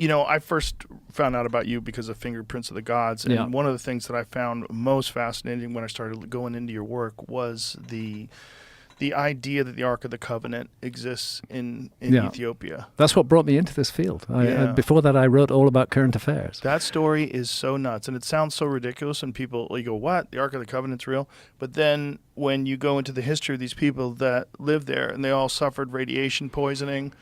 I first found out about you because of Fingerprints of the Gods, and one of the things that I found most fascinating when I started going into your work was the idea that the Ark of the Covenant exists in Ethiopia. That's what brought me into this field. Before that, I wrote all about current affairs. That story is so nuts, and it sounds so ridiculous, and people, you go, what? The Ark of the Covenant's real? But then when you go into the history of these people that live there, and they all suffered radiation poisoning,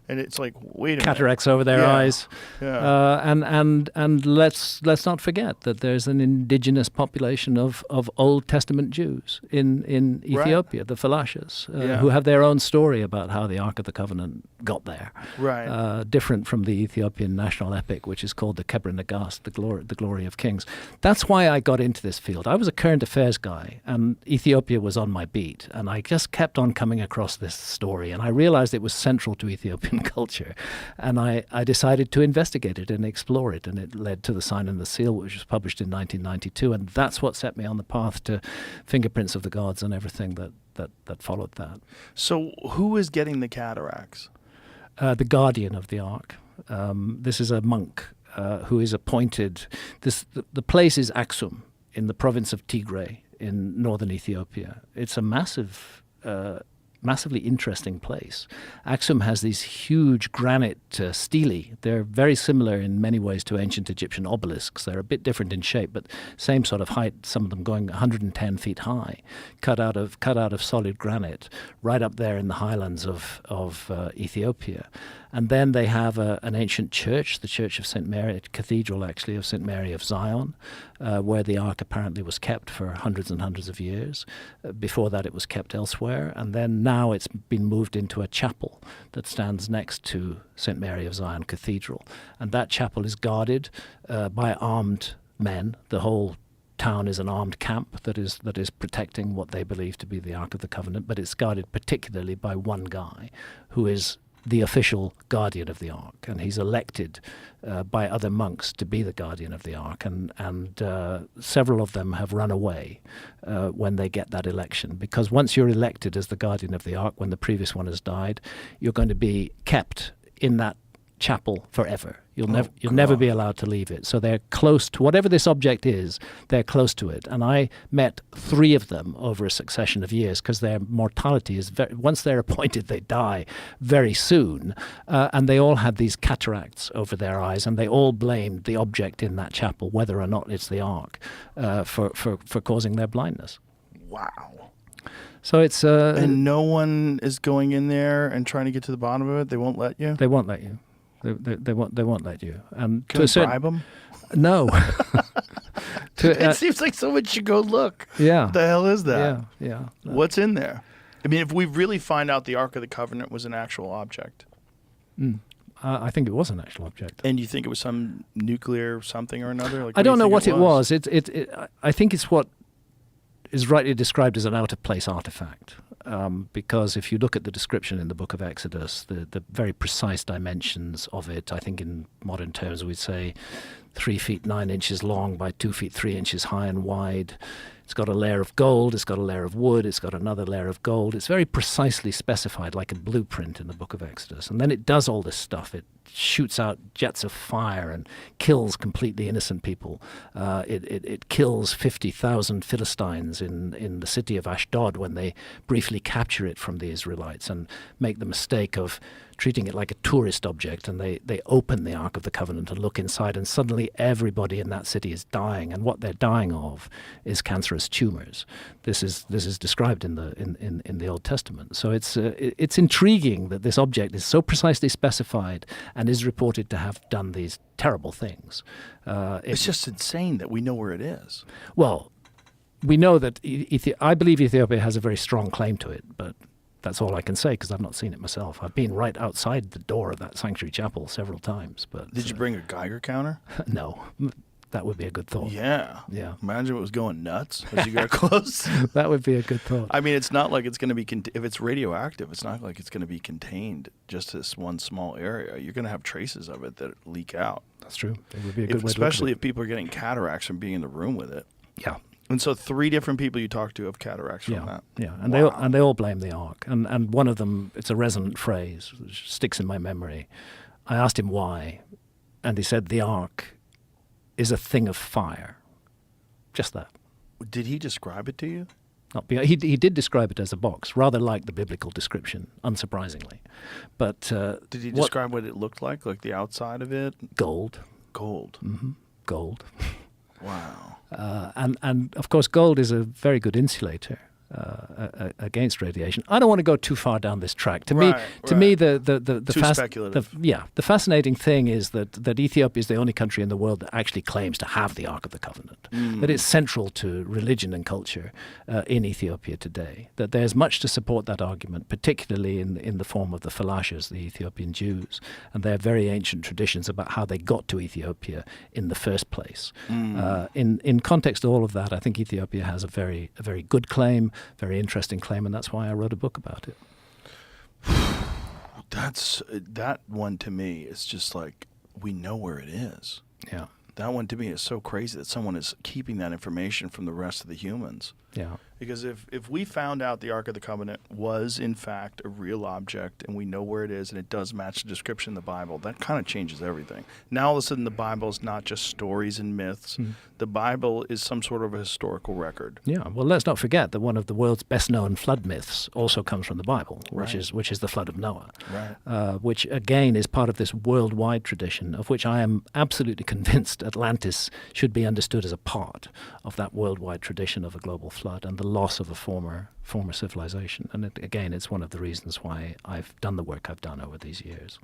and it's like, wait a minute. Cataracts over their eyes. Yeah. And let's not forget that there's an indigenous population of Old Testament Jews in Ethiopia, the Falashas, who have their own story about how the Ark of the Covenant got there. Right. Different from the Ethiopian national epic, which is called the Kebra Nagast, the Glory of Kings. That's why I got into this field. I was a current affairs guy, and Ethiopia was on my beat, and I just kept on coming across this story, and I realized it was central to Ethiopian culture, and I decided to investigate it and explore it, and it led to The Sign and the Seal, which was published in 1992, and that's what set me on the path to Fingerprints of the Gods and everything that followed that. So who is getting the cataracts? The guardian of the Ark. This is a monk who is appointed. The place is Aksum in the province of Tigray in northern Ethiopia. It's a massively interesting place. Aksum has these huge granite stelae. They're very similar in many ways to ancient Egyptian obelisks. They're a bit different in shape, but same sort of height, some of them going 110 feet high, cut out of solid granite, right up there in the highlands of Ethiopia. And then they have an ancient church, the Church of St. Mary, a cathedral actually of St. Mary of Zion, where the Ark apparently was kept for hundreds and hundreds of years. Before that it was kept elsewhere, and then now it's been moved into a chapel that stands next to St. Mary of Zion Cathedral. And that chapel is guarded by armed men. The whole town is an armed camp that is protecting what they believe to be the Ark of the Covenant, but it's guarded particularly by one guy who is the official guardian of the Ark, and he's elected by other monks to be the guardian of the Ark, and several of them have run away when they get that election, because once you're elected as the guardian of the Ark, when the previous one has died, you're going to be kept in that chapel forever. You'll never be allowed to leave it. So they're close to whatever this object is. They're close to it. And I met 3 of them over a succession of years, because their mortality is once they're appointed, they die very soon. And they all had these cataracts over their eyes, and they all blamed the object in that chapel, whether or not it's the Ark, for causing their blindness. Wow. So it's and no one is going in there and trying to get to the bottom of it. They won't let you. They won't let you. They won't let you. Can we bribe them? No. It seems like someone should go look. Yeah. What the hell is that? Yeah. What's in there? I mean, if we really find out the Ark of the Covenant was an actual object. I think it was an actual object. And you think it was some nuclear something or another? Like, I don't know what it was. I think it's what is rightly described as an out-of-place artifact. Because if you look at the description in the book of Exodus, the very precise dimensions of it, I think in modern terms we'd say 3 feet 9 inches long by 2 feet 3 inches high and wide. It's got a layer of gold, it's got a layer of wood, it's got another layer of gold. It's very precisely specified, like a blueprint in the book of Exodus. And then it does all this stuff. It shoots out jets of fire and kills completely innocent people. It kills 50,000 Philistines in the city of Ashdod when they briefly capture it from the Israelites and make the mistake of treating it like a tourist object, and they open the Ark of the Covenant and look inside, and suddenly everybody in that city is dying, and what they're dying of is cancerous tumors. This is described in the Old Testament. So it's intriguing that this object is so precisely specified and is reported to have done these terrible things. It's just insane that we know where it is. Well, we know that I believe Ethiopia has a very strong claim to it, but that's all I can say, because I've not seen it myself. I've been right outside the door of that sanctuary chapel several times. But did you bring a Geiger counter? No. That would be a good thought. Yeah. Yeah. Imagine it was going nuts as you got close. That would be a good thought. I mean, it's not like it's going to be, if it's radioactive, it's not like it's going to be contained just this one small area. You're going to have traces of it that leak out. That's true. It would be a good way to look at it. Especially if people are getting cataracts from being in the room with it. Yeah. And so 3 different people you talked to have cataracts from that. Yeah, and Wow. they all blame the Ark. And one of them, it's a resonant phrase, which sticks in my memory. I asked him why, And he said the ark is a thing of fire. Just that. Did he describe it to you? He did describe it as a box, rather like the biblical description, unsurprisingly. But did he describe what it looked like the outside of it? Gold. Gold. Mm-hmm. Gold. Wow. And of course, gold is a very good insulator against radiation. I don't want to go too far down this track. To me, speculative. The fascinating thing is that Ethiopia is the only country in the world that actually claims to have the Ark of the Covenant. That it's central to religion and culture in Ethiopia today. That there's much to support that argument, particularly in the form of the Falashas, the Ethiopian Jews, and their very ancient traditions about how they got to Ethiopia in the first place. In context of all of that, I think Ethiopia has a very good claim. Very interesting claim, and that's why I wrote a book about it. That one to me is just like, we know where it is. Yeah. That one to me is so crazy that someone is keeping that information from the rest of the humans. Yeah. Because if we found out the Ark of the Covenant was in fact a real object and we know where it is and it does match the description in the Bible, that kind of changes everything. Now all of a sudden the Bible is not just stories and myths. The Bible is some sort of a historical record. Yeah. Well, let's not forget that one of the world's best known flood myths also comes from the Bible, which is the flood of Noah. Right. Which again is part of this worldwide tradition of which I am absolutely convinced Atlantis should be understood as a part of that worldwide tradition of a global flood and the loss of a former civilization. And again, it's one of the reasons why I've done the work I've done over these years.